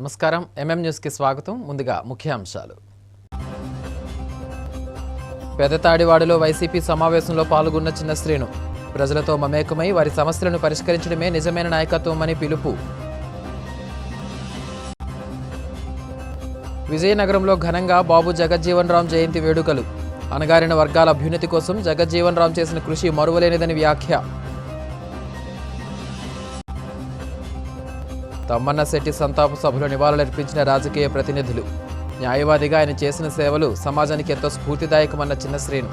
నమస్కారం న్యూస్కి స్వాగతం. ముందుగా ముఖ్యాంశాలు. పెదతాడివాడలో వైసీపీ సమావేశంలో పాల్గొన్న చిన్న శ్రీను ప్రజలతో మమేకమై వారి సమస్యలను పరిష్కరించడమే నిజమైన నాయకత్వం అని పిలుపు. విజయనగరంలో ఘనంగా బాబు జగజ్జీవన్ రామ్ జయంతి వేడుకలు. అణగారిన వర్గాల అభ్యున్నతి కోసం జగజ్జీవన్ రామ్ చేసిన కృషి మరువలేనిదని వ్యాఖ్య. తమ్మన్న శెట్టి సంతాప సభలో నివాళులర్పించిన రాజకీయ ప్రతినిధులు. న్యాయవాదిగా ఆయన చేసిన సేవలు సమాజానికి ఎంతో స్ఫూర్తిదాయకమన్న చిన్న శ్రీను.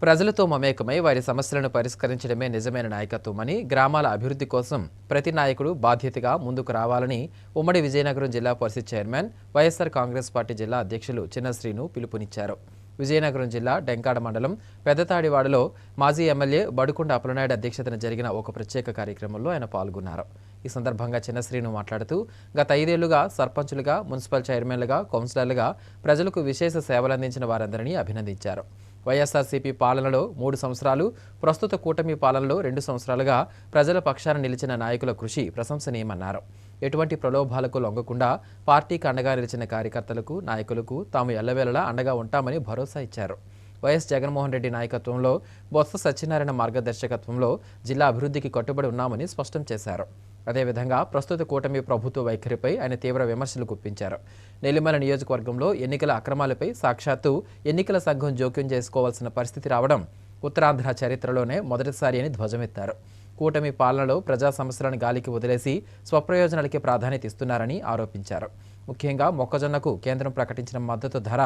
ప్రజలతో మమేకమై వారి సమస్యలను పరిష్కరించడమే నిజమైన నాయకత్వమని, గ్రామాల అభివృద్ధి కోసం ప్రతి నాయకుడు బాధ్యతగా ముందుకు రావాలని ఉమ్మడి విజయనగరం జిల్లా పరిషత్ చైర్మన్, వైఎస్ఆర్ కాంగ్రెస్ పార్టీ జిల్లా అధ్యక్షులు చిన్న శ్రీను పిలుపునిచ్చారు. విజయనగరం జిల్లా డెంకాడ మండలం పెదతాడివాడలో మాజీ ఎమ్మెల్యే బడుకొండ అప్పలనాయుడు అధ్యక్షతన జరిగిన ఒక ప్రత్యేక కార్యక్రమంలో ఆయన పాల్గొన్నారు. ఈ సందర్భంగా చిన్న శ్రీను మాట్లాడుతూ, గత 5 ఏళ్లుగా సర్పంచులుగా, మున్సిపల్ చైర్మన్లుగా, కౌన్సిలర్లుగా ప్రజలకు విశేష సేవలందించిన వారందరినీ అభినందించారు. వైఎస్ఆర్సీపీ పాలనలో 3 సంవత్సరాలు, ప్రస్తుత కూటమి పాలనలో 2 సంవత్సరాలుగా ప్రజల పక్షాన నిలిచిన నాయకుల కృషి ప్రశంసనీయమన్నారు. ఎటువంటి ప్రలోభాలకు లొంగకుండా పార్టీకి అండగా నిలిచిన కార్యకర్తలకు, నాయకులకు తాము ఎల్లవేళలా అండగా ఉంటామని భరోసా ఇచ్చారు. వైఎస్ జగన్మోహన్ రెడ్డి నాయకత్వంలో, బొత్స సత్యనారాయణ మార్గదర్శకత్వంలో జిల్లా అభివృద్ధికి కట్టుబడి ఉన్నామని స్పష్టం చేశారు. అదేవిధంగా ప్రస్తుత కూటమి ప్రభుత్వ వైఖరిపై ఆయన తీవ్ర విమర్శలు గుప్పించారు. నెల్లిమల నియోజకవర్గంలో ఎన్నికల అక్రమాలపై సాక్షాత్తు ఎన్నికల సంఘం జోక్యం చేసుకోవాల్సిన పరిస్థితి రావడం ఉత్తరాంధ్ర చరిత్రలోనే మొదటిసారి అని ధ్వజమెత్తారు. కూటమి పాలనలో ప్రజా సమస్యలను గాలికి వదిలేసి స్వప్రయోజనాలకే ప్రాధాన్యత ఇస్తున్నారని ఆరోపించారు. ముఖ్యంగా మొక్కజొన్నకు కేంద్రం ప్రకటించిన మద్దతు ధర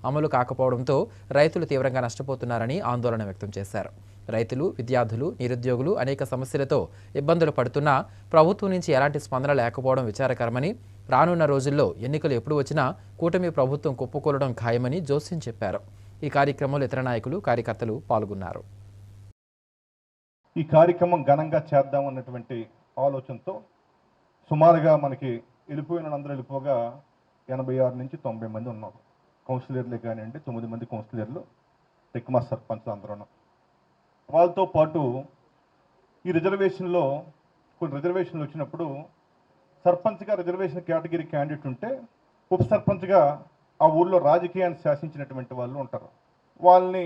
అమలు కాకపోవడంతో రైతులు తీవ్రంగా నష్టపోతున్నారని ఆందోళన వ్యక్తం చేశారు. రైతులు, విద్యార్థులు, నిరుద్యోగులు అనేక సమస్యలతో ఇబ్బందులు పడుతున్నా ప్రభుత్వం నుంచి ఎలాంటి స్పందన లేకపోవడం విచారకరమని, రానున్న రోజుల్లో ఎన్నికలు ఎప్పుడు వచ్చినా కూటమి ప్రభుత్వం కుప్పకూలడం ఖాయమని జోస్యం చెప్పారు. ఈ కార్యక్రమంలో ఇతర నాయకులు, కార్యకర్తలు పాల్గొన్నారు. ఈ కార్యక్రమం ఘనంగా చేద్దామన్నటువంటి ఆలోచనతో సుమారుగా మనకి వెళ్ళిపోయిన అందరూ వెళ్ళిపోగా 86 నుంచి 90 మంది ఉన్నారు. కౌన్సిలర్లే కానివ్వండి, 9 మంది కౌన్సిలర్లు, టెక్మా సర్పంచ్లు అందరూ. వాళ్ళతో పాటు ఈ రిజర్వేషన్లో కొన్ని రిజర్వేషన్లు వచ్చినప్పుడు సర్పంచ్గా రిజర్వేషన్ కేటగిరీ క్యాండిడేట్ ఉంటే ఉప సర్పంచ్గా ఆ ఊళ్ళో రాజకీయాన్ని శాసించినటువంటి వాళ్ళు ఉంటారు. వాళ్ళని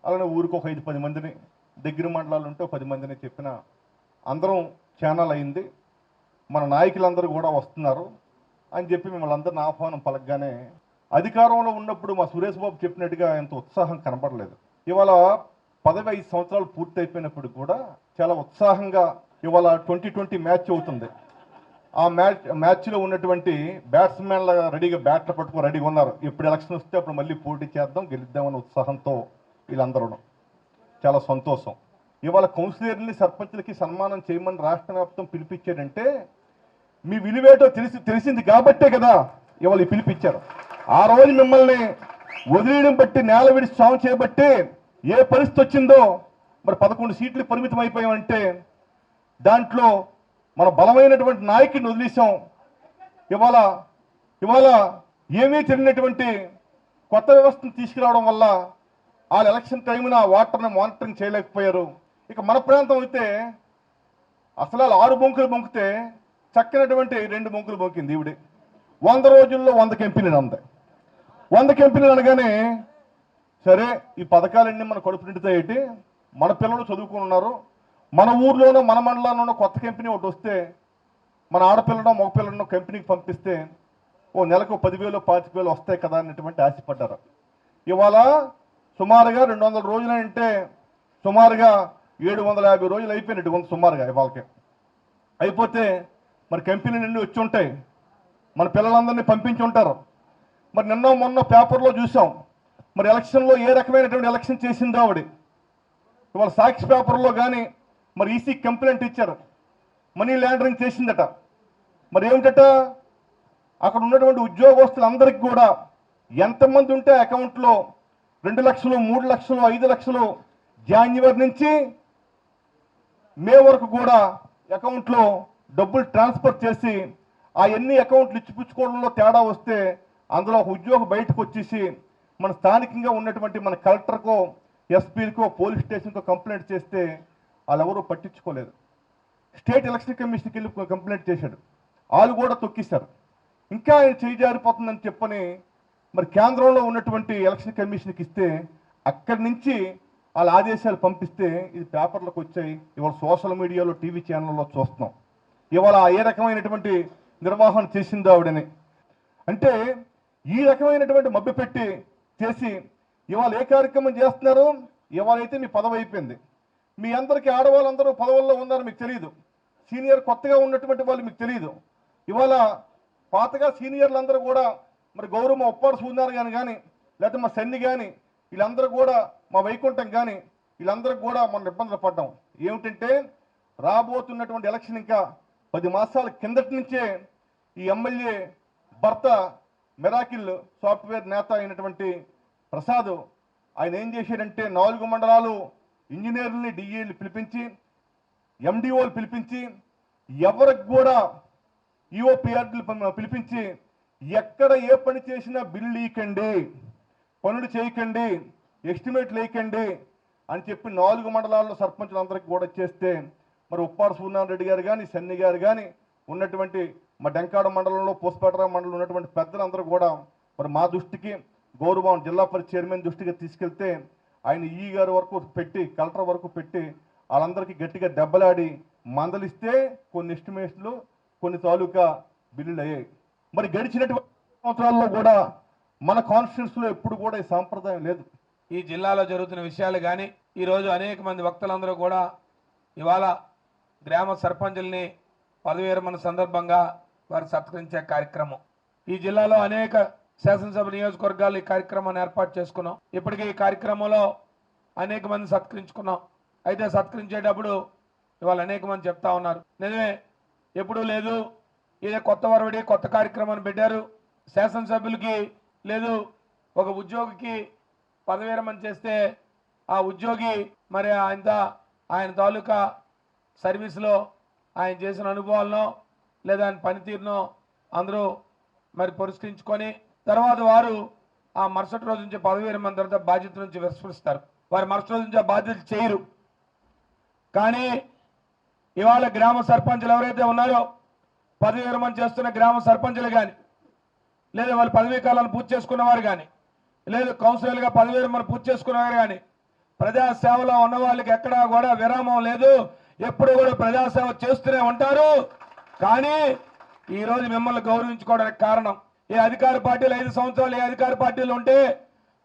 అలానే ఊరికి ఒక 5-10 మందిని, దగ్గర మండలాలు ఉంటే 10 మందిని చెప్పిన అందరం ఛానల్ అయింది. మన నాయకులందరూ కూడా వస్తున్నారు అని చెప్పి మిమ్మల్ని అందరిని ఆహ్వానం పలకగానే అధికారంలో ఉన్నప్పుడు మా సురేష్ బాబు చెప్పినట్టుగా ఎంత ఉత్సాహం కనపడలేదు. ఇవాళ 15 సంవత్సరాలు పూర్తి అయిపోయినప్పుడు కూడా చాలా ఉత్సాహంగా ఇవాళ 2020 మ్యాచ్ అవుతుంది. ఆ మ్యాచ్లో ఉన్నటువంటి బ్యాట్స్మెన్ల రెడీగా బ్యాట్లు పట్టుకొని రెడీగా ఉన్నారు. ఎప్పుడు ఎలక్షన్ వస్తే అప్పుడు మళ్ళీ పోటీ చేద్దాం, గెలుద్దామన్న ఉత్సాహంతో వీళ్ళందరూ చాలా సంతోషం. ఇవాళ కౌన్సిలర్ని, సర్పంచ్లకి సన్మానం చేయమని రాష్ట్ర వ్యాప్తం పిలిపించాడంటే మీ విలువేటో తెలిసింది కాబట్టే కదా ఇవాళ పిలిపించారు. ఆ రోజు మిమ్మల్ని వదిలేయడం బట్టి, నేల విడిచి సాగు చేయబట్టి ఏ పరిస్థితి వచ్చిందో, మరి 11 సీట్లు పరిమితం అయిపోయామంటే దాంట్లో మన బలమైనటువంటి నాయకుడిని వదిలేసాం. ఇవాళ ఏమీ తెలియనటువంటి కొత్త వ్యవస్థను తీసుకురావడం వల్ల వాళ్ళు ఎలక్షన్ టైమున వాటర్ని మానిటరింగ్ చేయలేకపోయారు. ఇక మన ప్రాంతం అయితే అసలు 6 బొంకులు బొంకితే చక్కనటువంటి 2 బొంకులు బొంకింది ఈవిడే. 100 రోజుల్లో 100 కంపెనీలు అందాయి. 100 కంపెనీలు అనగానే సరే ఈ పథకాలన్నీ మన కడుపు నిండుతాయేటి, మన పిల్లలు చదువుకుని ఉన్నారు, మన ఊర్లోనో మన మండలంలోనో కొత్త కంపెనీ ఒకటి వస్తే మన ఆడపిల్లనో మగపిల్లనో కంపెనీకి పంపిస్తే ఓ నెలకు 10,000 25,000 వస్తాయి కదా అన్నటువంటి ఆశపడ్డారు. ఇవాళ సుమారుగా 200 రోజులు అంటే సుమారుగా 750 రోజులు అయిపోయినట్టు సుమారుగా ఇవాళకి అయిపోతే మరి కంపెనీ నుండి వచ్చి ఉంటాయి, మన పిల్లలందరినీ పంపించి ఉంటారు. మరి నిన్న మొన్న పేపర్లో చూసాం, మరి ఎలక్షన్లో ఏ రకమైనటువంటి ఎలక్షన్ చేసింది ఆవిడ. ఇవాళ సాక్షి పేపర్లో కానీ మరి ఈసీ కంప్లైంట్ ఇచ్చారు, మనీ లాండరింగ్ చేసిందట. మరి ఏమిటట, అక్కడ ఉన్నటువంటి ఉద్యోగస్తులందరికీ కూడా ఎంతమంది ఉంటే అకౌంట్లో 2 లక్షలు, 3 లక్షలు, 5 లక్షలు జనవరి నుంచి మే వరకు కూడా అకౌంట్లో డబ్బులు ట్రాన్స్ఫర్ చేసి ఆ ఎన్ని అకౌంట్లు ఇచ్చిపుచ్చుకోవడంలో తేడా వస్తే అందులో ఒక ఉద్యోగం బయటకు వచ్చేసి మన స్థానికంగా ఉన్నటువంటి మన కలెక్టర్కో, ఎస్పీకో, పోలీస్ స్టేషన్కో కంప్లైంట్ చేస్తే వాళ్ళెవరూ పట్టించుకోలేదు. స్టేట్ ఎలక్షన్ కమిషన్కి వెళ్ళి కంప్లైంట్ చేశాడు. వాళ్ళు కూడా తొక్కిస్తారు. ఇంకా ఆయన చేయి జారిపోతుందని చెప్పని మరి కేంద్రంలో ఉన్నటువంటి ఎలక్షన్ కమిషన్కి ఇస్తే అక్కడి నుంచి వాళ్ళ ఆదేశాలు పంపిస్తే ఇది పేపర్లకు వచ్చాయి. ఇవాళ సోషల్ మీడియాలో టీవీ ఛానల్లో చూస్తున్నాం. ఇవాళ ఏ రకమైనటువంటి నిర్వహణ చేసిందో ఆవిడని. అంటే ఈ రకమైనటువంటి మభ్యపెట్టి చేసి ఇవాళ ఏ కార్యక్రమం చేస్తున్నారు? ఇవాళైతే మీ పదవి అయిపోయింది. మీ అందరికీ ఆడవాళ్ళందరూ పదవుల్లో ఉన్నారు, మీకు తెలియదు. సీనియర్ కొత్తగా ఉన్నటువంటి వాళ్ళు మీకు తెలియదు. ఇవాళ పాతగా సీనియర్లందరూ కూడా మరి గౌరవ మా ఉప్పాడు సూర్యనారాయణ గాని కానీ లేకపోతే మా సన్ని కానీ వీళ్ళందరూ కూడా మా వైకుంఠం కానీ వీళ్ళందరూ కూడా మనం ఇబ్బందులు పడ్డాం. ఏమిటంటే రాబోతున్నటువంటి ఎలక్షన్ ఇంకా 10 మాసాల కిందటి నుంచే ఈ ఎమ్మెల్యే భర్త మిరాకిల్ సాఫ్ట్వేర్ నేత అయినటువంటి ప్రసాద్ ఆయన ఏం చేశాడంటే 4 మండలాలు ఇంజనీర్లని డిఈలు పిలిపించి ఎండిఓలు పిలిపించి ఎవరికి కూడా ఈఓపిఆర్డీలు పిలిపించి ఎక్కడ ఏ పని చేసినా బిల్లు ఇవ్వకండి, పనులు చేయకండి, ఎస్టిమేట్లు వేయకండి అని చెప్పి 4 మండలాల్లో సర్పంచులందరికీ కూడా చేస్తే మరి ఉప్పాడు సూర్యనారాయణ రెడ్డి గారు కానీ సన్ని గారు కానీ ఉన్నటువంటి మా డెంకాడ మండలంలో పోస్పేటరా మండలంలో ఉన్నటువంటి పెద్దలందరూ కూడా మరి మా దృష్టికి గౌరవం జిల్లా పరిషత్ చైర్మన్ దృష్టికి తీసుకెళ్తే ఆయన ఈ గారి వరకు పెట్టి కలెక్టర్ వరకు పెట్టి వాళ్ళందరికీ గట్టిగా దెబ్బలాడి మందలిస్తే కొన్ని ఎస్టిమేషన్లు కొన్ని తాలూకా బిల్లులు అయ్యాయి. మరి గడిచినటువంటి సంవత్సరాల్లో కూడా మన కాన్స్టిట్యూన్సీలో ఎప్పుడు కూడా ఈ సాంప్రదాయం లేదు. ఈ జిల్లాలో జరుగుతున్న విషయాలు కానీ ఈరోజు అనేక మంది వక్తలందరూ కూడా ఇవాళ గ్రామ సర్పంచుల్ని పదవి విరమణ సందర్భంగా వారు సత్కరించే కార్యక్రమం. ఈ జిల్లాలో అనేక శాసనసభ నియోజకవర్గాలు ఈ కార్యక్రమాన్ని ఏర్పాటు చేసుకున్నాం. ఇప్పటికీ ఈ కార్యక్రమంలో అనేక మంది సత్కరించుకున్నాం. అయితే సత్కరించేటప్పుడు ఇవాళ అనేక మంది చెప్తా ఉన్నారు, నిజమే ఎప్పుడూ లేదు, ఇదే కొత్త వరవడి కొత్త కార్యక్రమాన్ని పెట్టారు, శాసనసభ్యులకి లేదు ఒక ఉద్యోగికి పదవి విరమణ చేస్తే ఆ ఉద్యోగి మరి ఆయన తాలూకా సర్వీస్లో ఆయన చేసిన అనుభవాలను లేదా ఆయన పనితీరును అందరూ మరి పరిష్కరించుకొని తర్వాత వారు ఆ మరుసటి రోజు నుంచి పదవి విరమణ తర్వాత బాధ్యత నుంచి విస్మరిస్తారు. వారు మరుసటి రోజు నుంచి ఆ బాధ్యత చేయరు. కానీ ఇవాళ గ్రామ సర్పంచులు ఎవరైతే ఉన్నారో పదవి విరమణ చేస్తున్న గ్రామ సర్పంచులు కానీ లేదా వాళ్ళు పదవీ కాలాన్ని పూర్తి చేసుకున్నవారు కానీ లేదు కౌన్సిలర్గా పదవి విరమణ పూర్తి చేసుకున్నవారు కానీ ప్రజాసేవలో ఉన్న వాళ్ళకి ఎక్కడా కూడా విరామం లేదు, ఎప్పుడు కూడా ప్రజాసేవ చేస్తూనే ఉంటారు. కానీ ఈరోజు మిమ్మల్ని గౌరవించుకోవడానికి కారణం ఏ అధికార పార్టీలు 5 సంవత్సరాలు ఏ అధికార పార్టీలు ఉంటే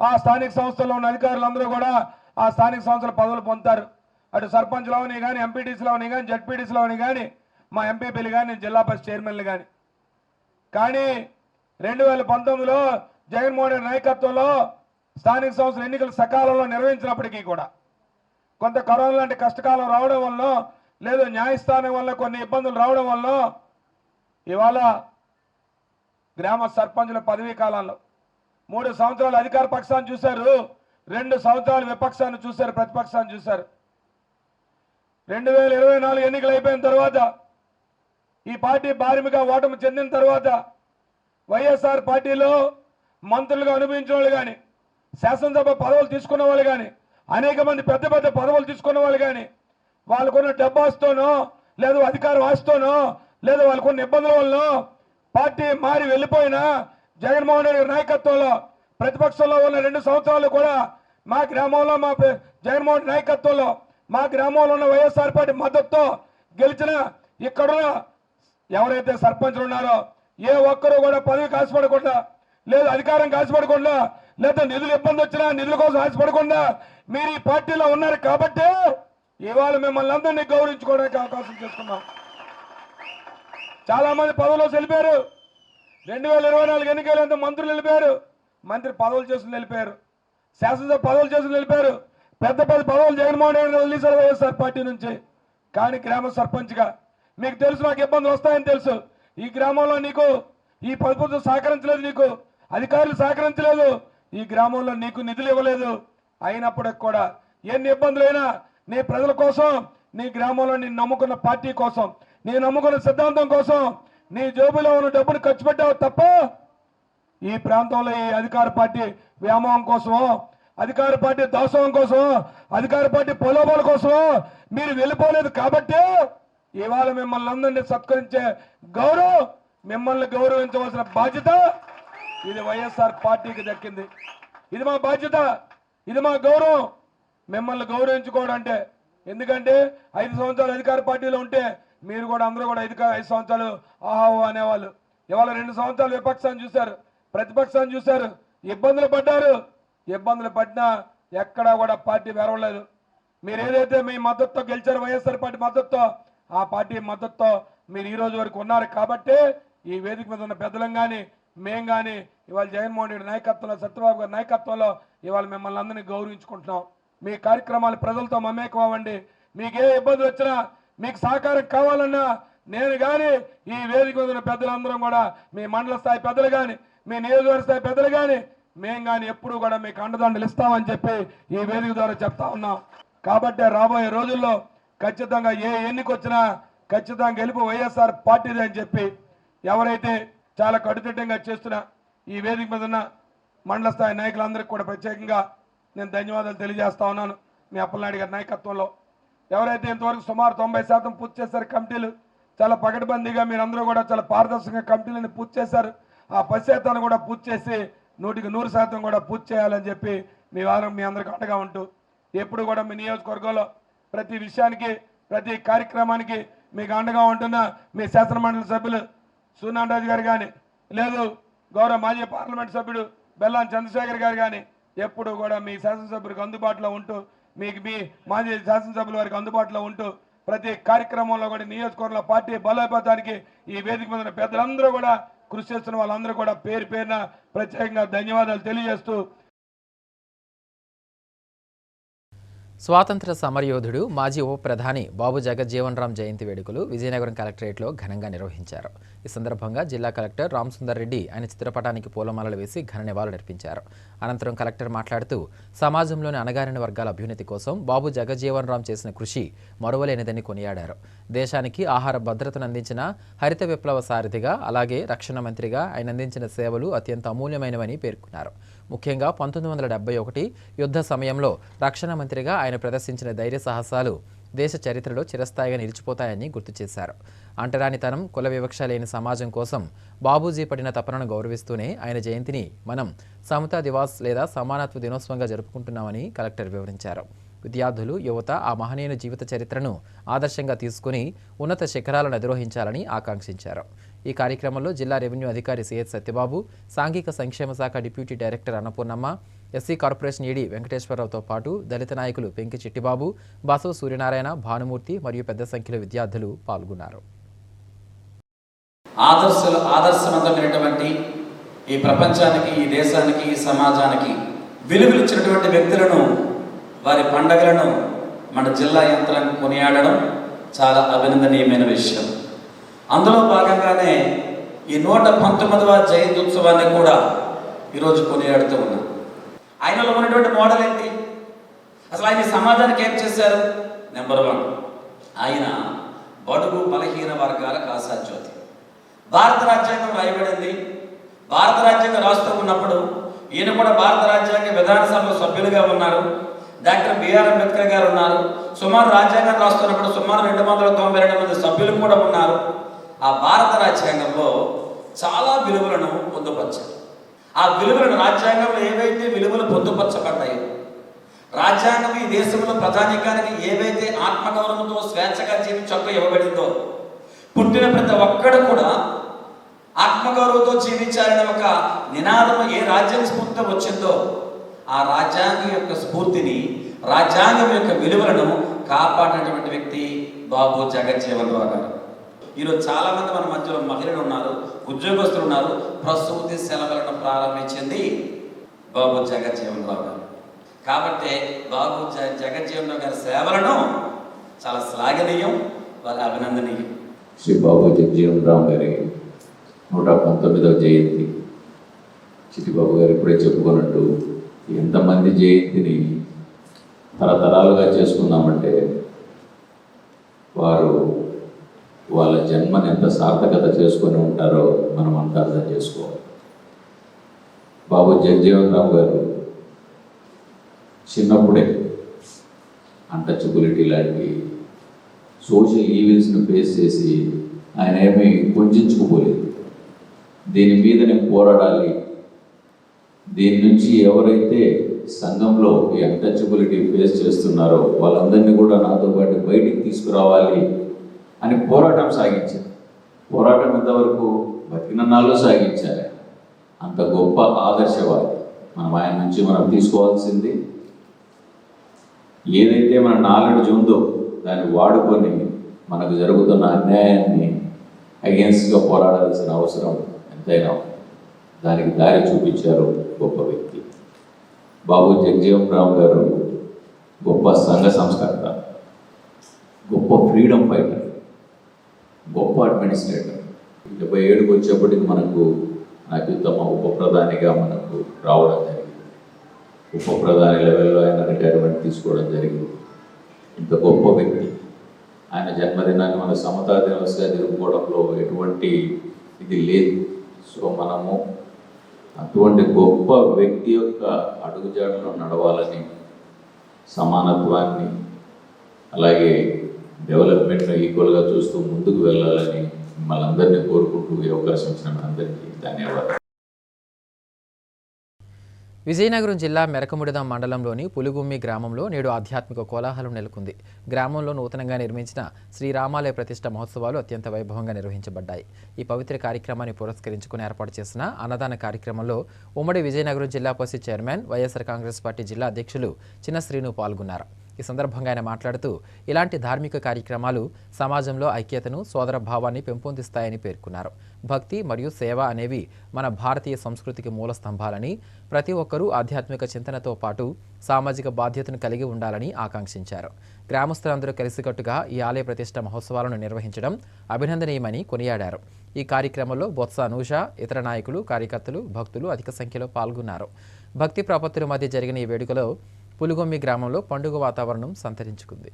ఆ స్థానిక సంస్థల్లో ఉన్న అధికారులందరూ కూడా ఆ స్థానిక సంస్థల పదవులు పొందుతారు. అటు సర్పంచ్లోని కానీ ఎంపీటీసీలోని కానీ జడ్పీటీసీలోని కానీ మా ఎంపీపీలు కానీ జిల్లా పరిషత్ చైర్మన్లు కానీ 2019లో జగన్మోహన్ రెడ్డి నాయకత్వంలో స్థానిక సంస్థల ఎన్నికలు సకాలంలో నిర్వహించినప్పటికీ కూడా కొంత కరోనా లాంటి కష్టకాలం రావడం వల్ల లేదు న్యాయస్థానం వల్ల కొన్ని ఇబ్బందులు రావడం వల్ల ఇవాళ గ్రామ సర్పంచుల పదవీ కాలంలో 3 సంవత్సరాలు అధికార పక్షాన్ని చూశారు, 2 సంవత్సరాలు విపక్షాన్ని చూశారు, ప్రతిపక్షాన్ని చూశారు. 2024 ఎన్నికలు అయిపోయిన తర్వాత ఈ పార్టీ భారీగా ఓటమి చెందిన తర్వాత వైఎస్ఆర్ పార్టీలో మంత్రులుగా అనుభవించిన వాళ్ళు కానీ శాసనసభ పదవులు తీసుకున్న వాళ్ళు కానీ అనేక మంది పెద్ద పెద్ద పదవులు తీసుకున్న వాళ్ళు కానీ వాళ్ళకున్న డబ్బు ఆస్తోనో లేదు అధికారం ఆస్తోనో లేదు వాళ్ళకున్న ఇబ్బందుల వల్ల పార్టీ మారి వెళ్ళిపోయినా జగన్మోహన్ రెడ్డి గారి నాయకత్వంలో ప్రతిపక్షంలో ఉన్న 2 సంవత్సరాలు కూడా మా గ్రామంలో మా జగన్మోహన్ రెడ్డి నాయకత్వంలో మా గ్రామంలో ఉన్న వైఎస్ఆర్ పార్టీ మద్దతుతో గెలిచిన ఇక్కడున్న ఎవరైతే సర్పంచులు ఉన్నారో ఏ ఒక్కరూ కూడా పదవి కాసిపడకుండా లేదు అధికారం కాసిపడకుండా లేదా నిధులు ఇబ్బంది వచ్చినా నిధుల కోసం ఆశపడకుండా మీరు ఈ పార్టీలో ఉన్నారు కాబట్టి ఇవాళ మిమ్మల్ని అందరినీ గౌరవించుకోవడానికి అవకాశం చేసుకున్నాం. చాలా మంది పదవుల్లో వెళ్ళిపోయారు. 2024 ఎన్నికలంతా మంత్రులు వెళ్ళిపోయారు, మంత్రి పదవులు చేసుకుని వెళ్ళిపోయారు, శాసనసభ పదవులు చేసుకుని వెళ్ళిపోయారు, పెద్ద పెద్ద పదవులు జగన్మోహన్ రెడ్డి వదిలేశారు వైఎస్ఆర్ పార్టీ నుంచి. కానీ గ్రామ సర్పంచ్గా మీకు తెలుసు నాకు ఇబ్బందులు వస్తాయని తెలుసు. ఈ గ్రామంలో నీకు ఈ ప్రభుత్వం సహకరించలేదు, నీకు అధికారులు సహకరించలేదు, ఈ గ్రామంలో నీకు నిధులు ఇవ్వలేదు. అయినప్పటికి కూడా ఎన్ని ఇబ్బందులైనా నీ ప్రజల కోసం నీ గ్రామంలో నేను నమ్ముకున్న పార్టీ కోసం నేను నమ్ముకున్న సిద్ధాంతం కోసం నీ జేబులో ఉన్న డబ్బును ఖర్చు పెట్టావు తప్ప ఈ ప్రాంతంలో ఈ అధికార పార్టీ వ్యామోహం కోసమో అధికార పార్టీ దాసోహం కోసమో అధికార పార్టీ పొలోపాల కోసమో మీరు వెళ్ళిపోలేదు. కాబట్టి ఇవాళ మిమ్మల్ని అందరినీ సత్కరించే గౌరవం, మిమ్మల్ని గౌరవించవలసిన బాధ్యత ఇది వైఎస్ఆర్ పార్టీకి దక్కింది. ఇది మా బాధ్యత, ఇది మా గౌరవం, మిమ్మల్ని గౌరవించుకోవడం అంటే. ఎందుకంటే 5 సంవత్సరాలు అధికార పార్టీలో ఉంటే మీరు కూడా అందరూ కూడా 5 సంవత్సరాలు ఆహావో అనేవాళ్ళు. ఇవాళ 2 సంవత్సరాలు విపక్షాన్ని చూశారు, ప్రతిపక్షాన్ని చూశారు, ఇబ్బందులు పడ్డారు. ఇబ్బందులు పడినా ఎక్కడా కూడా పార్టీ వెరవలేదు. మీరు ఏదైతే మీ మద్దతుతో గెలిచారో, వైఎస్ఆర్ పార్టీ మద్దతుతో, ఆ పార్టీ మద్దతుతో మీరు ఈ రోజు వరకు ఉన్నారు. కాబట్టి ఈ వేదిక మీద ఉన్న పెద్దలం కానీ మేం కానీ ఇవాళ జగన్మోహన్ రెడ్డి నాయకత్వంలో, సత్యబాబు గారి నాయకత్వంలో ఇవాళ మిమ్మల్ని అందరినీ గౌరవించుకుంటున్నాం. మీ కార్యక్రమాలు ప్రజలతో మమేకం అవ్వండి. మీకు ఏ ఇబ్బందులు వచ్చినా, మీకు సహకారం కావాలన్నా నేను కానీ ఈ వేదిక మీద ఉన్న పెద్దలందరం కూడా, మీ మండల స్థాయి పెద్దలు కానీ, మీ నియోజకవర్గ స్థాయి పెద్దలు కానీ, మేం కానీ ఎప్పుడు కూడా మీకు అండదండలు ఇస్తామని చెప్పి ఈ వేదిక ద్వారా చెప్తా ఉన్నాం. కాబట్టి రాబోయే రోజుల్లో ఖచ్చితంగా ఏ ఎన్నిక వచ్చినా ఖచ్చితంగా గెలుపు వైఎస్ఆర్ పార్టీదే అని చెప్పి ఎవరైతే చాలా కట్టుదిట్టంగా చేస్తున్నా ఈ వేదిక మీద ఉన్న మండల స్థాయి నాయకులందరికీ కూడా ప్రత్యేకంగా నేను ధన్యవాదాలు తెలియజేస్తా ఉన్నాను. మీ అప్పలనాయుడు గారి నాయకత్వంలో ఎవరైతే ఇంతవరకు సుమారు 90% పూర్తి చేశారు కమిటీలు, చాలా పకడ్బందీగా మీరందరూ కూడా చాలా పారదర్శకంగా కమిటీలను పూర్తి చేశారు. ఆ 10% కూడా పూర్తి చేసి 100% కూడా పూర్తి చేయాలని చెప్పి మీ వారం మీ అందరికీ అండగా ఉంటూ ఎప్పుడు కూడా మీ నియోజకవర్గంలో ప్రతి విషయానికి, ప్రతి కార్యక్రమానికి మీకు అండగా ఉంటున్న మీ శాసనమండలి సభ్యులు సూనారాజు గారు కానీ, లేదు గౌరవ మాజీ పార్లమెంట్ సభ్యుడు బెల్లాన్ చంద్రశేఖర్ గారు కానీ ఎప్పుడు కూడా మీ శాసనసభ్యులకు అందుబాటులో ఉంటూ, మీకు మీ మాజీ శాసనసభ్యుల వారికి అందుబాటులో ఉంటూ ప్రతి కార్యక్రమంలో కూడా నియోజకవర్గంలో పార్టీ బలోపేతానికి ఈ వేదిక మీద పెద్దలందరూ కూడా కృషి చేస్తున్న వాళ్ళందరూ కూడా పేరు పేరున ప్రత్యేకంగా ధన్యవాదాలు తెలియజేస్తూ స్వాతంత్ర సమరయోధుడు మాజీ ఉప ప్రధాని బాబు జగజ్జీవన్ రామ్ జయంతి వేడుకలు విజయనగరం కలెక్టరేట్లో ఘనంగా నిర్వహించారు. ఈ సందర్భంగా జిల్లా కలెక్టర్ రామ్ సుందర్ రెడ్డి ఆయన చిత్రపటానికి పూలమాలలు వేసి ఘన నివాళులర్పించారు. అనంతరం కలెక్టర్ మాట్లాడుతూ సమాజంలోని అణగారిన వర్గాల అభ్యున్నతి కోసం బాబు జగజ్జీవన్ రామ్ చేసిన కృషి మరువలేనిదని కొనియాడారు. దేశానికి ఆహార భద్రతను అందించిన హరిత విప్లవ సారథిగా, అలాగే రక్షణ మంత్రిగా ఆయన అందించిన సేవలు అత్యంత అమూల్యమైనవని పేర్కొన్నారు. ముఖ్యంగా 1971 యుద్ధ సమయంలో రక్షణ మంత్రిగా ఆయన ప్రదర్శించిన ధైర్య సాహసాలు దేశ చరిత్రలో చిరస్థాయిగా నిలిచిపోతాయని గుర్తు చేశారు. అంటరానితనం, కుల వివక్ష లేని సమాజం కోసం బాబూజీ పడిన తపనను గౌరవిస్తూనే ఆయన జయంతిని మనం సమతా దివాస్ లేదా సమానత్వ దినోత్సవంగా జరుపుకుంటున్నామని కలెక్టర్ వివరించారు. విద్యార్థులు, యువత ఆ మహనీయుని జీవిత చరిత్రను ఆదర్శంగా తీసుకుని ఉన్నత శిఖరాలను అధిరోహించాలని ఆకాంక్షించారు. ఈ కార్యక్రమంలో జిల్లా రెవెన్యూ అధికారి సిహెచ్ సత్యబాబు, సాంఘిక సంక్షేమ శాఖ డిప్యూటీ డైరెక్టర్ అన్నపూర్ణమ్మ, ఎస్సీ కార్పొరేషన్ ఈడీ వెంకటేశ్వరరావుతో పాటు దళిత నాయకులు పెంకి చిట్టిబాబు, బసవ సూర్యనారాయణ, భానుమూర్తి మరియు పెద్ద సంఖ్యలో విద్యార్థులు పాల్గొన్నారు. ఆదర్శవంతమైనటువంటి ఈ ప్రపంచానికి, ఈ దేశానికి, ఈ సమాజానికి విలువలిచ్చినటువంటి వ్యక్తులను, వారి పండగలను మన జిల్లా యంత్రాంగం కొనియాడడం చాలా అభినందనీయమైన విషయం. అందులో భాగంగానే ఈ 119వ జయంతి ఉత్సవాన్ని కూడా ఈరోజు కొనియాడుతూ ఉన్నాం. ఆయనలో ఉన్నటువంటి మోడల్ ఏంటి? అసలు ఆయన సమాజానికి ఏం చేశారు? నెంబర్ 1, ఆయన బడుగు బలహీన వర్గాలకు ఆశాజ్యోతి. భారత రాజ్యాంగం రాయబడింది. భారత రాజ్యాంగం రాస్తూ ఉన్నప్పుడు ఈయన కూడా భారత రాజ్యాంగ విధానసభలో సభ్యులుగా ఉన్నారు. డాక్టర్ బిఆర్ అంబేద్కర్ గారు ఉన్నారు. సుమారు రాజ్యాంగం రాస్తున్నప్పుడు సుమారు 292 మంది సభ్యులు కూడా ఉన్నారు. ఆ భారత రాజ్యాంగంలో చాలా విలువలను పొందుపరిచారు. ఆ విలువలను, రాజ్యాంగంలో ఏవైతే విలువలు పొందుపరచబడ్డాయో, రాజ్యాంగం ఈ దేశంలో ప్రజానీకానికి ఏవైతే ఆత్మగౌరవంతో స్వేచ్ఛగా జీవించే హక్కు ఇవ్వబడిందో, పుట్టిన ప్రతి ఒక్కడు కూడా ఆత్మగౌరవంతో జీవించాలనే ఒక నినాదం ఏ రాజ్యాంగ స్ఫూర్తితో వచ్చిందో, ఆ రాజ్యాంగం యొక్క స్ఫూర్తిని, రాజ్యాంగం యొక్క విలువలను కాపాడినటువంటి వ్యక్తి బాబు జగజ్జీవన్ రామ్ గారు. ఈరోజు చాలామంది మన మధ్యలో మహిళలు ఉన్నారు, ఉద్యోగస్తులు ఉన్నారు. ప్రసూతి సెలవులను ప్రారంభించింది బాబు జగజ్జీవన్ రామ్ గారు. కాబట్టి బాబు జగజ్జీవన్ రామ్ గారి సేవలను చాలా శ్లాఘనీయం, వారి అభినందనీయం. శ్రీ బాబు జగజ్జీవన్ రామ్ గారి 119వ జయంతి. చిట్టిబాబు గారు ఇప్పుడే చెప్పుకున్నట్టు ఎంతమంది జయంతిని తరతరాలుగా చేసుకున్నామంటే వారు వాళ్ళ జన్మని ఎంత సార్థకత చేసుకొని ఉంటారో మనం అంతా అర్థం చేసుకోవాలి. బాబు జగజ్జీవన్ రామ్ గారు చిన్నప్పుడే అంటచబిలిటీ లాంటి సోషల్ ఈవెంట్స్ని ఫేస్ చేసి ఆయన ఏమీ కొంచెంచుకోలేదు. దీని మీద నేను పోరాడాలి, దీని నుంచి ఎవరైతే సంఘంలో ఈ అన్టచబిలిటీ ఫేస్ చేస్తున్నారో వాళ్ళందరినీ కూడా నాతో పాటు బయటికి తీసుకురావాలి అని పోరాటం సాగించారు. పోరాటం ఎంతవరకు బతికినన్నాళ్ళు సాగించారు. అంత గొప్ప ఆదర్శవాది. మనం ఆయన నుంచి మనం తీసుకోవాల్సింది ఏదైతే మన నాలెడ్జ్ ఉందో దాన్ని వాడుకొని మనకు జరుగుతున్న అన్యాయాన్ని అగేన్స్ట్గా పోరాడాల్సిన అవసరం ఎంతైనా. దానికి దారి చూపించారు గొప్ప వ్యక్తి. బాబు జగజీవన్ రామ్ గారు గొప్ప సంఘ సంస్కర్త, గొప్ప ఫ్రీడమ్ ఫైటర్, గొప్ప అడ్మినిస్ట్రేటర్. 77కి వచ్చేప్పటికి మనకు అత్యుత్తమ ఉప ప్రధానిగా మనకు రావడం జరిగింది. ఉప ప్రధాని లెవెల్లో ఆయన రిటైర్మెంట్ తీసుకోవడం జరిగింది. ఇంత గొప్ప వ్యక్తి. ఆయన జన్మదినాన్ని మన సమతా దినోత్సవంగా జరుపుకోవడంలో ఎటువంటి ఇది లేదు. సో మనము అటువంటి గొప్ప వ్యక్తి యొక్క అడుగుజాడలో నడవాలని, సమానత్వాన్ని అలాగే డెవలప్మెంట్ను ఈక్వల్గా చూస్తూ ముందుకు వెళ్ళాలని మిమ్మల్ని అందరినీ కోరుకుంటూ ఈ అవకాశం ఇచ్చిన అందరికీ ధన్యవాదాలు. విజయనగరం జిల్లా మెరకముడిదాం మండలంలోని పులుగుమ్మి గ్రామంలో నేడు ఆధ్యాత్మిక కోలాహలం నెలకొంది. గ్రామంలో నూతనంగా నిర్మించిన శ్రీరామాలయ ప్రతిష్ఠ మహోత్సవాలు అత్యంత వైభవంగా నిర్వహించబడ్డాయి. ఈ పవిత్ర కార్యక్రమాన్ని పురస్కరించుకుని ఏర్పాటు చేసిన అన్నదాన కార్యక్రమంలో ఉమ్మడి విజయనగరం జిల్లా పరిషత్ చైర్మన్, వైఎస్ఆర్ కాంగ్రెస్ పార్టీ జిల్లా అధ్యక్షులు చిన్న శ్రీను పాల్గొన్నారు. ఈ సందర్భంగా ఆయన మాట్లాడుతూ ఇలాంటి ధార్మిక కార్యక్రమాలు సమాజంలో ఐక్యతను, సోదర భావాన్ని పెంపొందిస్తాయని పేర్కొన్నారు. భక్తి మరియు సేవ అనేవి మన భారతీయ సంస్కృతికి మూల స్తంభాలని, ప్రతి ఒక్కరూ ఆధ్యాత్మిక చింతనతో పాటు సామాజిక బాధ్యతను కలిగి ఉండాలని ఆకాంక్షించారు. గ్రామస్తులందరూ కలిసికట్టుగా ఈ ఆలయ ప్రతిష్ఠ మహోత్సవాలను నిర్వహించడం అభినందనీయమని కొనియాడారు. ఈ కార్యక్రమంలో బొత్స అనూష, ఇతర నాయకులు, కార్యకర్తలు, భక్తులు అధిక సంఖ్యలో పాల్గొన్నారు. భక్తి ప్రపత్తుల మధ్య జరిగిన ఈ వేడుకలో పులుగొమ్మి గ్రామంలో పండుగ వాతావరణం సంతరించుకుంది.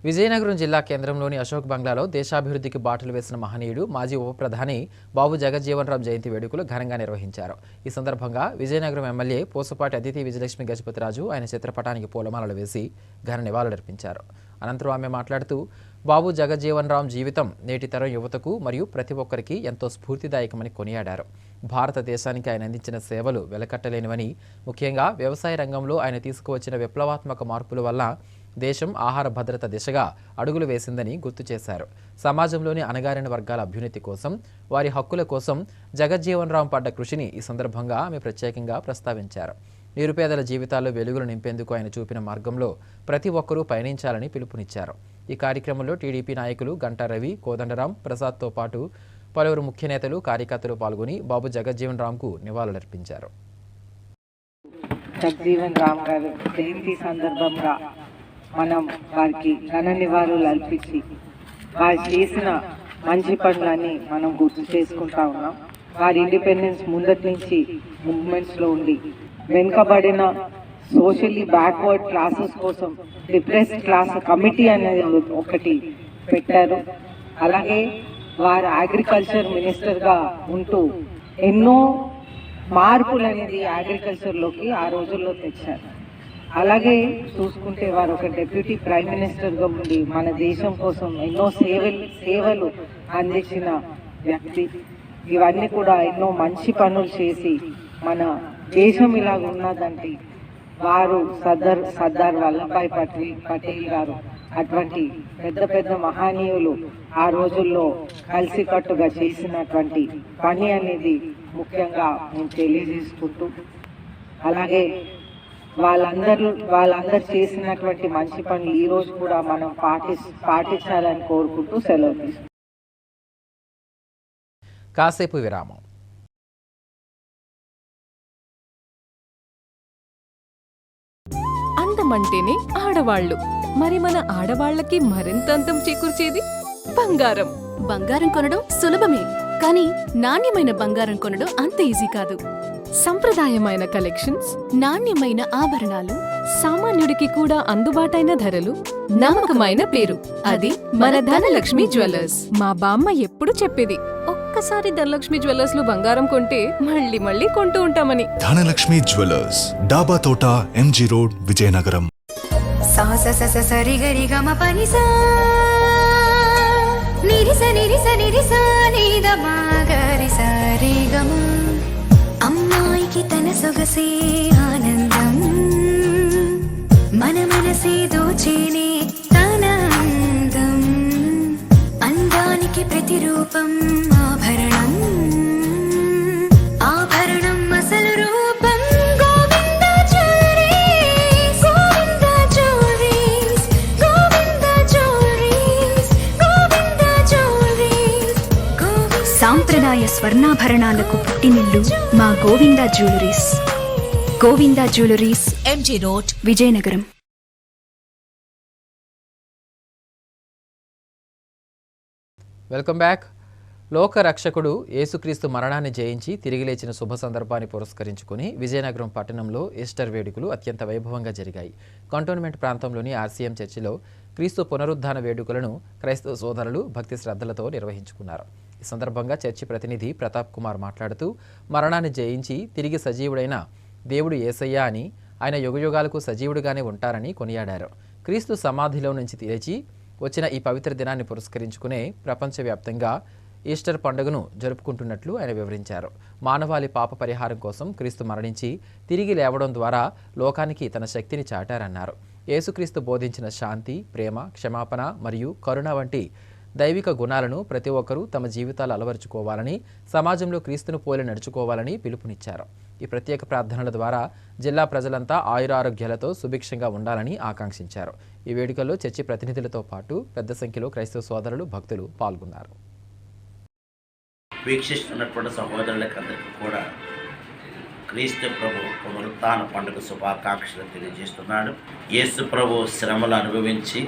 విజయనగరం జిల్లా కేంద్రంలోని అశోక్ బంగ్లాలో దేశాభివృద్ధికి బాటలు వేసిన మహనీయుడు, మాజీ ఉప ప్రధాని బాబు జగజ్జీవన్ రామ్ జయంతి వేడుకలు ఘనంగా నిర్వహించారు. ఈ సందర్భంగా విజయనగరం ఎమ్మెల్యే పోసపాటి అదితి విజయలక్ష్మి గజపతిరాజు ఆయన చిత్రపటానికి పూలమాలలు వేసి ఘన నివాళులర్పించారు. అనంతరం ఆమె మాట్లాడుతూ బాబు జగజ్జీవన్ రామ్ జీవితం నేటి తరం యువతకు మరియు ప్రతి ఒక్కరికి ఎంతో స్ఫూర్తిదాయకమని కొనియాడారు. భారతదేశానికి ఆయన అందించిన సేవలు వెలకట్టలేనివని, ముఖ్యంగా వ్యవసాయ రంగంలో ఆయన తీసుకువచ్చిన విప్లవాత్మక మార్పుల వల్ల దేశం ఆహార భద్రత దిశగా అడుగులు వేసిందని గుర్తు చేశారు. సమాజంలోని అణగారిన వర్గాల అభ్యున్నతి కోసం, వారి హక్కుల కోసం జగజ్జీవన్ రామ్ పడ్డ కృషిని ఈ సందర్భంగా ఆమె ప్రత్యేకంగా ప్రస్తావించారు. నిరుపేదల జీవితాల్లో వెలుగులు నింపేందుకు ఆయన చూపిన మార్గంలో ప్రతి ఒక్కరూ పయనించాలని పిలుపునిచ్చారు. ఈ కార్యక్రమంలో టీడీపీ నాయకులు గంటా రవి, కోదండరాం, ప్రసాద్తో పాటు పలువురు ముఖ్య నేతలు, కార్యకర్తలు పాల్గొని బాబు జగజ్జీవన్ రామ్కు నివాళులర్పించారు. జగజ్జీవన్ రామ్ గారు జయంతి సందర్భంగా మనం వారికి ఘన నివాళులు అర్పించి వారు చేసిన మంచి పనులని మనం గుర్తు చేసుకుంటా ఉన్నాం. వారి ఇండిపెండెన్స్ ముందటి నుంచి మూవ్మెంట్స్లో ఉండి వెనుకబడిన సోషల్లీ బ్యాక్వర్డ్ క్లాసెస్ కోసం డిప్రెస్డ్ క్లాస్ కమిటీ అనేది ఒకటి పెట్టారు. అలాగే వారు అగ్రికల్చర్ మినిస్టర్గా ఉంటూ ఎన్నో మార్పులు అనేది అగ్రికల్చర్లోకి ఆ రోజుల్లో తెచ్చారు. అలాగే చూసుకుంటే వారు ఒక డెప్యూటీ ప్రైమ్ మినిస్టర్గా ఉండి మన దేశం కోసం ఎన్నో సేవలు అందించిన వ్యక్తి. ఇవన్నీ కూడా ఎన్నో మంచి పనులు చేసి మన దేశం ఇలాగ ఉన్నదంటే వారు సర్దార్ వల్లభాయ్ పటేల్ గారు అటువంటి పెద్ద పెద్ద మహనీయులు ఆ రోజుల్లో కలిసికట్టుగా చేసినటువంటి పని అనేది ముఖ్యంగా నేను తెలియజేసుకుంటూ, అలాగే వాళ్ళందరూ చేసినటువంటి మంచి పనులు ఈ రోజు కూడా మనం పాటించాలని కోరుకుంటూ సెలవు తీసుకుంటాం. కాసేపు విరామం. అందమంటేనే ఆడవాళ్ళు, మరి మన ఆడవాళ్ళకి మరింత అందం చేకూర్చేది బంగారం. బంగారం కొనడం సులభమే, కానీ నాణ్యమైన బంగారం కొనడం అంత ఈజీ కాదు. సంప్రదాయమైన కలెక్షన్స్, నాణ్యమైన ఆభరణాలు, సామాన్యుడికి కూడా అందుబాటైన ధరలు, నమ్మకమైన పేరు, అది మన ధనలక్ష్మి జ్యువెలర్స్. మా బామ్మ ఎప్పుడు చెప్పేది, ఒక్క ఒక్కసారి ధనలక్ష్మి జ్యువెలర్స్ లో బంగారం కొంటే మళ్ళీ మళ్ళీ కొంటూ ఉంటామని. ధనలక్ష్మి జ్యువెలర్స్, డాబా తోట, ఎంజీ రోడ్, విజయనగరం. సా స స స సరి గరి గమ పని సా నిరి స నిరి స నిరి స ని ద మా గరి స రి గమ. అమ్మాయికి తన సొగసే ఆనందం, మన మనసే దోచేనే తన అందం. అందానికి ప్రతిరూపం ఆభరణం, ఆభరణం అసలు రూపం. Govinda jewelleries, Govinda jewelleries, Govinda jewelleries, Govinda jewelleries. సాంప్రదాయ స్వర్ణాభరణాలకు పుట్టినిల్లు మా Govinda jewelleries. Govinda jewelleries, MG road, Vizianagaram. Welcome back. లోకరక్షకుడు యేసుక్రీస్తు మరణాన్ని జయించి తిరిగి లేచిన శుభ సందర్భాన్ని పురస్కరించుకుని విజయనగరం పట్టణంలో ఈస్టర్ వేడుకలు అత్యంత వైభవంగా జరిగాయి. కంటోన్మెంట్ ప్రాంతంలోని ఆర్సీఎం చర్చిలో క్రీస్తు పునరుద్ధాన వేడుకలను క్రైస్తవ సోదరులు భక్తి శ్రద్ధలతో నిర్వహించుకున్నారు. ఈ సందర్భంగా చర్చి ప్రతినిధి ప్రతాప్ కుమార్ మాట్లాడుతూ మరణాన్ని జయించి తిరిగి సజీవుడైన దేవుడు యేసయ్య అని, ఆయన యుగయుగాలకు సజీవుడిగానే ఉంటారని కొనియాడారు. క్రీస్తు సమాధిలో నుంచి లేచి వచ్చిన ఈ పవిత్ర దినాన్ని పురస్కరించుకునే ప్రపంచవ్యాప్తంగా ఈస్టర్ పండుగను జరుపుకుంటున్నట్లు ఆయన వివరించారు. మానవాళి పాప పరిహారం కోసం క్రీస్తు మరణించి తిరిగి లేవడం ద్వారా లోకానికి తన శక్తిని చాటారన్నారు. యేసుక్రీస్తు బోధించిన శాంతి, ప్రేమ, క్షమాపణ మరియు కరుణ వంటి దైవిక గుణాలను ప్రతి ఒక్కరూ తమ జీవితాలు అలవరుచుకోవాలని, సమాజంలో క్రీస్తును పోలి నడుచుకోవాలని పిలుపునిచ్చారు. ఈ ప్రత్యేక ప్రార్థనల ద్వారా జిల్లా ప్రజలంతా ఆయురారోగ్యాలతో సుభిక్షంగా ఉండాలని ఆకాంక్షించారు. ఈ వేడుకల్లో చర్చి ప్రతినిధులతో పాటు పెద్ద సంఖ్యలో క్రైస్తవ సోదరులు, భక్తులు పాల్గొన్నారు. వీక్షిస్తున్నటువంటి సహోదరులకు అందరికీ కూడా క్రీస్తు ప్రభు పునరుత్థాన పండుగ శుభాకాంక్షలు తెలియజేస్తున్నాడు. యేసు ప్రభు శ్రమలు అనుభవించి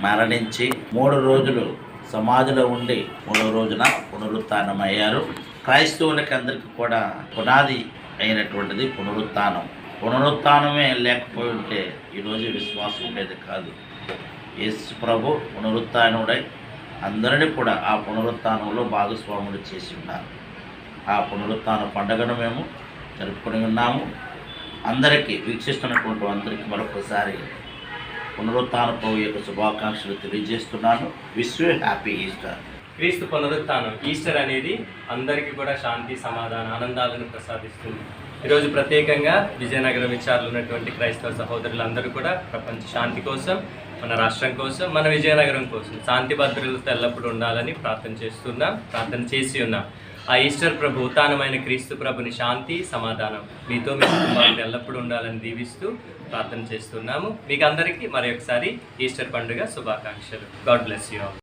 మరణించి 3 రోజులు సమాధిలో ఉండి 3వ రోజున పునరుత్థానమయ్యారు. క్రైస్తవులకి అందరికీ కూడా పునాది అయినటువంటిది పునరుత్థానం. పునరుత్థానమే లేకపోయి ఉంటే ఈరోజు విశ్వాసం ఉండేది కాదు. యేసు ప్రభు పునరుత్థానుడై అందరినీ కూడా ఆ పునరుత్థానంలో భాగస్వాములు చేసి ఉన్నారు. ఆ పునరుత్థాన పండుగను మేము జరుపుకొని ఉన్నాము. అందరికీ వీక్షిస్తున్నటువంటి అందరికీ మరొకసారి పునరుత్థాన ప్రభు యొక్క శుభాకాంక్షలు తెలియజేస్తున్నాను. Wish you happy Easter. క్రీస్తు పునరుత్థానం ఈస్టర్ అనేది అందరికీ కూడా శాంతి, సమాధాన, ఆనందాలను ప్రసాదిస్తుంది. ఈరోజు ప్రత్యేకంగా విజయనగరం విచారాలు ఉన్నటువంటి క్రైస్తవ సహోదరులందరూ కూడా ప్రపంచ శాంతి కోసం, మన రాష్ట్రం కోసం, మన విజయనగరం కోసం శాంతి భద్రతలతో ఎల్లప్పుడూ ఉండాలని ప్రార్థన చేసి ఉన్నాం. ఆ ఈస్టర్ ప్రభు ఉత్థానమైన క్రీస్తు ప్రభుని శాంతి, సమాధానం మీతో మీ కుటుంబాలతో ఎల్లప్పుడూ ఉండాలని దీవిస్తూ ప్రార్థన చేస్తున్నాము. మీకు అందరికీ మరి ఒకసారి ఈస్టర్ పండుగ శుభాకాంక్షలు. God bless you all.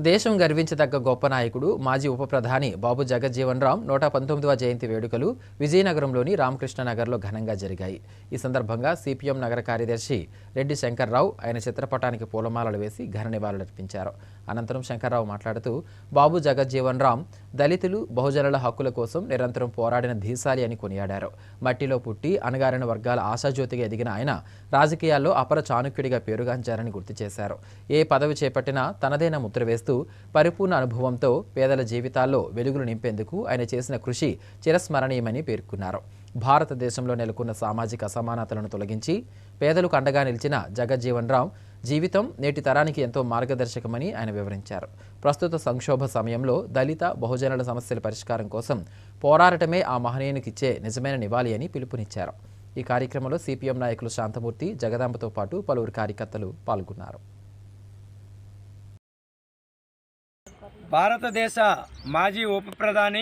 దేశం గర్వించదగ్గ గొప్ప నాయకుడు మాజీ ఉప ప్రధాని బాబు జగజ్జీవన్ రామ్ 119వ జయంతి వేడుకలు విజయనగరంలోని రామకృష్ణ నగర్లో ఘనంగా జరిగాయి. ఈ సందర్భంగా సిపిఎం నగర కార్యదర్శి రెడ్డి శంకర్రావు ఆయన చిత్రపటానికి పూలమాలలు వేసి ఘన నివాళులర్పించారు. అనంతరం శంకర్రావు మాట్లాడుతూ బాబు జగజ్జీవన్ రామ్ దళితులు, బహుజనుల హక్కుల కోసం నిరంతరం పోరాడిన ధీశాలి అని కొనియాడారు. మట్టిలో పుట్టి అణగారిన వర్గాల ఆశాజ్యోతిగా ఎదిగిన ఆయన రాజకీయాల్లో అపర చాణుక్యుడిగా పేరుగాంచారని గుర్తు చేశారు. ఏ పదవి చేపట్టినా తనదైన ముద్ర వేస్తూ పరిపూర్ణ అనుభవంతో పేదల జీవితాల్లో వెలుగులు నింపేందుకు ఆయన చేసిన కృషి చిరస్మరణీయమని పేర్కొన్నారు. భారతదేశంలో నెలకొన్న సామాజిక అసమానతలను తొలగించి పేదలకు అండగా నిలిచిన జగజ్జీవన్ రామ్ జీవితం నేటి తరానికి ఎంతో మార్గదర్శకమని ఆయన వివరించారు. ప్రస్తుత సంక్షోభ సమయంలో దళిత, బహుజనుల సమస్యల పరిష్కారం కోసం పోరాడటమే ఆ మహనీయునికిచ్చే నిజమైన నివాళి అని పిలుపునిచ్చారు. ఈ కార్యక్రమంలో సిపిఎం నాయకులు శాంతమూర్తి, జగదాంబతో పాటు పలువురు కార్యకర్తలు పాల్గొన్నారు. భారతదేశ మాజీ ఉప ప్రధాని,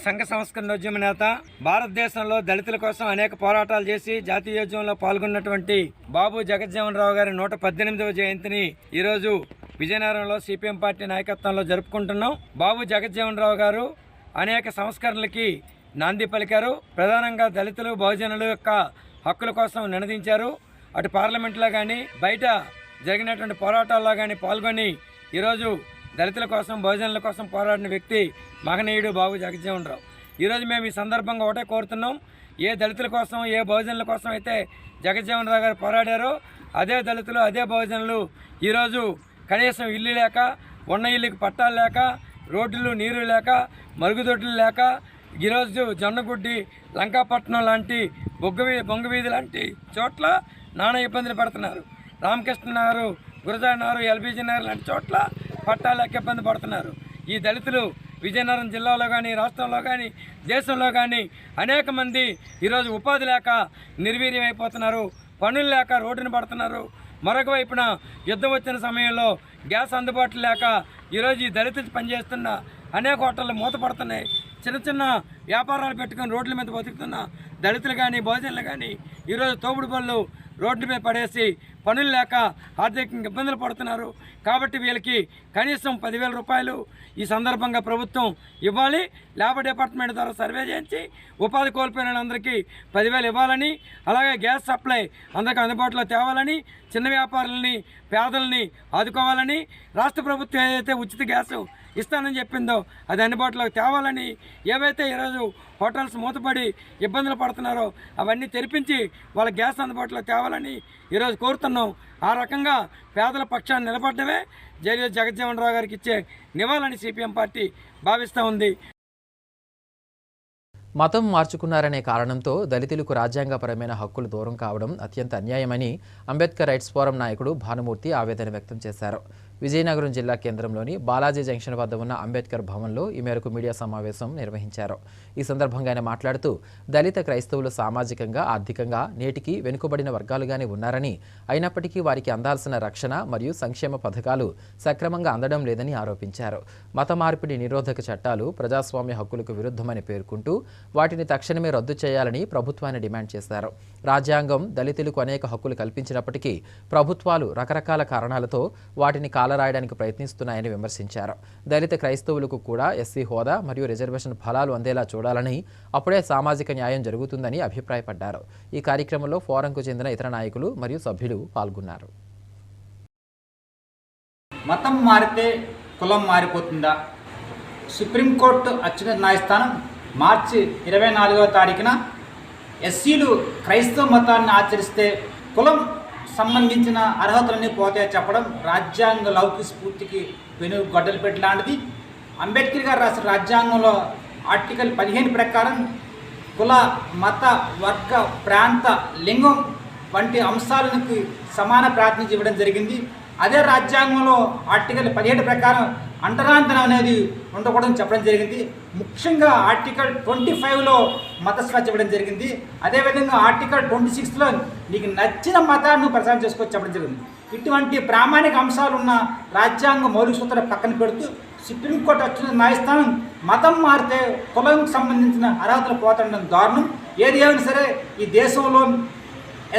సంఘ సంస్కరణోద్యమ నేత, భారతదేశంలో దళితుల కోసం అనేక పోరాటాలు చేసి జాతీయోద్యమంలో పాల్గొన్నటువంటి బాబు జగజ్జీవన్ రావు గారి 118వ జయంతిని ఈరోజు విజయనగరంలో సిపిఎం పార్టీ నాయకత్వంలో జరుపుకుంటున్నాం. బాబు జగజ్జీవన్ రావు గారు అనేక సంస్కరణలకి నాంది పలికారు. ప్రధానంగా దళితులు, బహుజనుల యొక్క హక్కుల కోసం నినదించారు. అటు పార్లమెంట్లో కానీ బయట జరిగినటువంటి పోరాటాల్లో కానీ పాల్గొని ఈరోజు దళితుల కోసం, బహుజనుల కోసం పోరాడిన వ్యక్తి మహనీయుడు బాబు జగజ్జీవన్ రావు. ఈరోజు మేము ఈ సందర్భంగా ఒకటే కోరుతున్నాం, ఏ దళితుల కోసం, ఏ బహుజనుల కోసం అయితే జగజ్జీవన్ రావు గారు పోరాడారో అదే దళితులు, అదే బహుజనులు ఈరోజు కనీసం ఇల్లు లేక ఉన్న ఇళ్ళకి పట్టాలు లేక, రోడ్లు నీరు లేక, మరుగుదొడ్లు లేక, ఈరోజు జొన్నగుడ్డి, లంకాపట్నం లాంటి బొంగవీధి లాంటి చోట్ల నానా ఇబ్బందులు పడుతున్నారు. రామకృష్ణ నగర్, గురజాడ నగర్, ఎల్బీజీ నగర్ లాంటి చోట్ల పట్టాలు లేక ఇబ్బంది పడుతున్నారు. ఈ దళితులు విజయనగరం జిల్లాలో కానీ, రాష్ట్రంలో కానీ, దేశంలో కానీ అనేక మంది ఈరోజు ఉపాధి లేక నిర్వీర్యం అయిపోతున్నారు, పనులు లేక రోడ్డున పడుతున్నారు. మరొక వైపున యుద్ధం వచ్చిన సమయంలో గ్యాస్ అందుబాటులో లేక ఈరోజు ఈ దళితులు పనిచేస్తున్న అనేక హోటళ్ళు మూతపడుతున్నాయి. చిన్న చిన్న వ్యాపారాలు పెట్టుకొని రోడ్ల మీద బతుకుతున్న దళితులు కానీ, భోజనాలు కానీ ఈరోజు తోపుడు బళ్ళు రోడ్ల మీద పడేసి పనులు లేక ఆర్థికంగా ఇబ్బందులు పడుతున్నారు. కాబట్టి వీళ్ళకి కనీసం 10,000 రూపాయలు ఈ సందర్భంగా ప్రభుత్వం ఇవ్వాలి. లేబర్ డిపార్ట్మెంట్ ద్వారా సర్వే చేయించి ఉపాధి కోల్పోయిన వాళ్ళందరికీ 10,000 ఇవ్వాలని, అలాగే గ్యాస్ సప్లై అందరికీ అందుబాటులో తేవాలని, చిన్న వ్యాపారులని, పేదలని ఆదుకోవాలని, రాష్ట్ర ప్రభుత్వం ఏదైతే ఉచిత గ్యాస్ ఇస్తానని చెప్పిందో అది అందుబాటులోకి తేవాలని, ఏవైతే ఈరోజు హోటల్స్ మూతపడి ఇబ్బందులు పడుతున్నారో అవన్నీ తెరిపించి వాళ్ళ గ్యాస్ అందుబాటులో తేవాలని ఈరోజు కోరుతున్నాం. ఆ రకంగా పేదల పక్షాన్ని నిలబడమే జగజ్జీవన్ రావు గారికి ఇచ్చే నివాళని సిపిఎం పార్టీ భావిస్తూ ఉంది. మతం మార్చుకున్నారనే కారణంతో దళితులకు రాజ్యాంగపరమైన హక్కులు దూరం కావడం అత్యంత అన్యాయమని అంబేద్కర్ రైట్స్ ఫోరం నాయకుడు భానుమూర్తి ఆవేదన వ్యక్తం చేశారు. విజయనగరం జిల్లా కేంద్రంలోని బాలాజీ జంక్షన్ వద్ద ఉన్న అంబేద్కర్ భవన్లో ఈ మేరకు మీడియా సమావేశం నిర్వహించారు. ఈ సందర్భంగా ఆయన మాట్లాడుతూ దళిత క్రైస్తవులు సామాజికంగా, ఆర్థికంగా నేటికి వెనుకబడిన వర్గాలుగానే ఉన్నారని, అయినప్పటికీ వారికి అందాల్సిన రక్షణ మరియు సంక్షేమ పథకాలు సక్రమంగా అందడం లేదని ఆరోపించారు. మత మార్పిడి నిరోధక చట్టాలు ప్రజాస్వామ్య హక్కులకు విరుద్ధమని పేర్కొంటూ వాటిని తక్షణమే రద్దు చేయాలని ప్రభుత్వాన్ని డిమాండ్ చేశారు. రాజ్యాంగం దళితులకు అనేక హక్కులు కల్పించినప్పటికీ ప్రభుత్వాలు రకరకాల కారణాలతో వాటిని కాలరాయడానికి ప్రయత్నిస్తున్నాయని విమర్శించారు. దళిత క్రైస్తవులకు కూడా ఎస్సీ హోదా మరియు రిజర్వేషన్ ఫలాలు అందేలా చూడాలని, అప్పుడే సామాజిక న్యాయం జరుగుతుందని అభిప్రాయపడ్డారు. ఈ కార్యక్రమంలో ఫోరంకు చెందిన ఇతర నాయకులు మరియు సభ్యులు పాల్గొన్నారు. మతం మారితే కులం మారిపోతుందా? సుప్రీంకోర్టు అత్యున్నత న్యాయస్థానం మార్చి 24వ తారీఖున ఎస్సీలు క్రైస్తవ మతాన్ని ఆచరిస్తే కులం సంబంధించిన అర్హతలన్నీ పోతాయో చెప్పడం రాజ్యాంగ లౌకిక స్ఫూర్తికి గొడ్డలు పెట్టి లాంటిది. అంబేద్కర్ గారు రాసిన రాజ్యాంగంలో ఆర్టికల్ 15 ప్రకారం కుల, మత, వర్గ, ప్రాంత, లింగం వంటి అంశాలకు సమాన ప్రాతినిధ్యం ఇవ్వడం జరిగింది. అదే రాజ్యాంగంలో ఆర్టికల్ 17 ప్రకారం అంటరాంతరం అనేది ఉండకూడదని చెప్పడం జరిగింది. ముఖ్యంగా ఆర్టికల్ 25లో మత స్వేచ్ఛ ఇవ్వడం జరిగింది. అదేవిధంగా ఆర్టికల్ 26లో నీకు నచ్చిన మతాన్ని ప్రచారం చేసుకోవచ్చు చెప్పడం జరిగింది. ఇటువంటి ప్రామాణిక అంశాలు ఉన్న రాజ్యాంగ మౌలిక సూత్రాలు పక్కన పెడుతూ సుప్రీంకోర్టు అత్యున్నత న్యాయస్థానం మతం మారితే కులంకి సంబంధించిన అర్హతలు పోతుండడం దారుణం. ఏది ఏమైనా సరే ఈ దేశంలో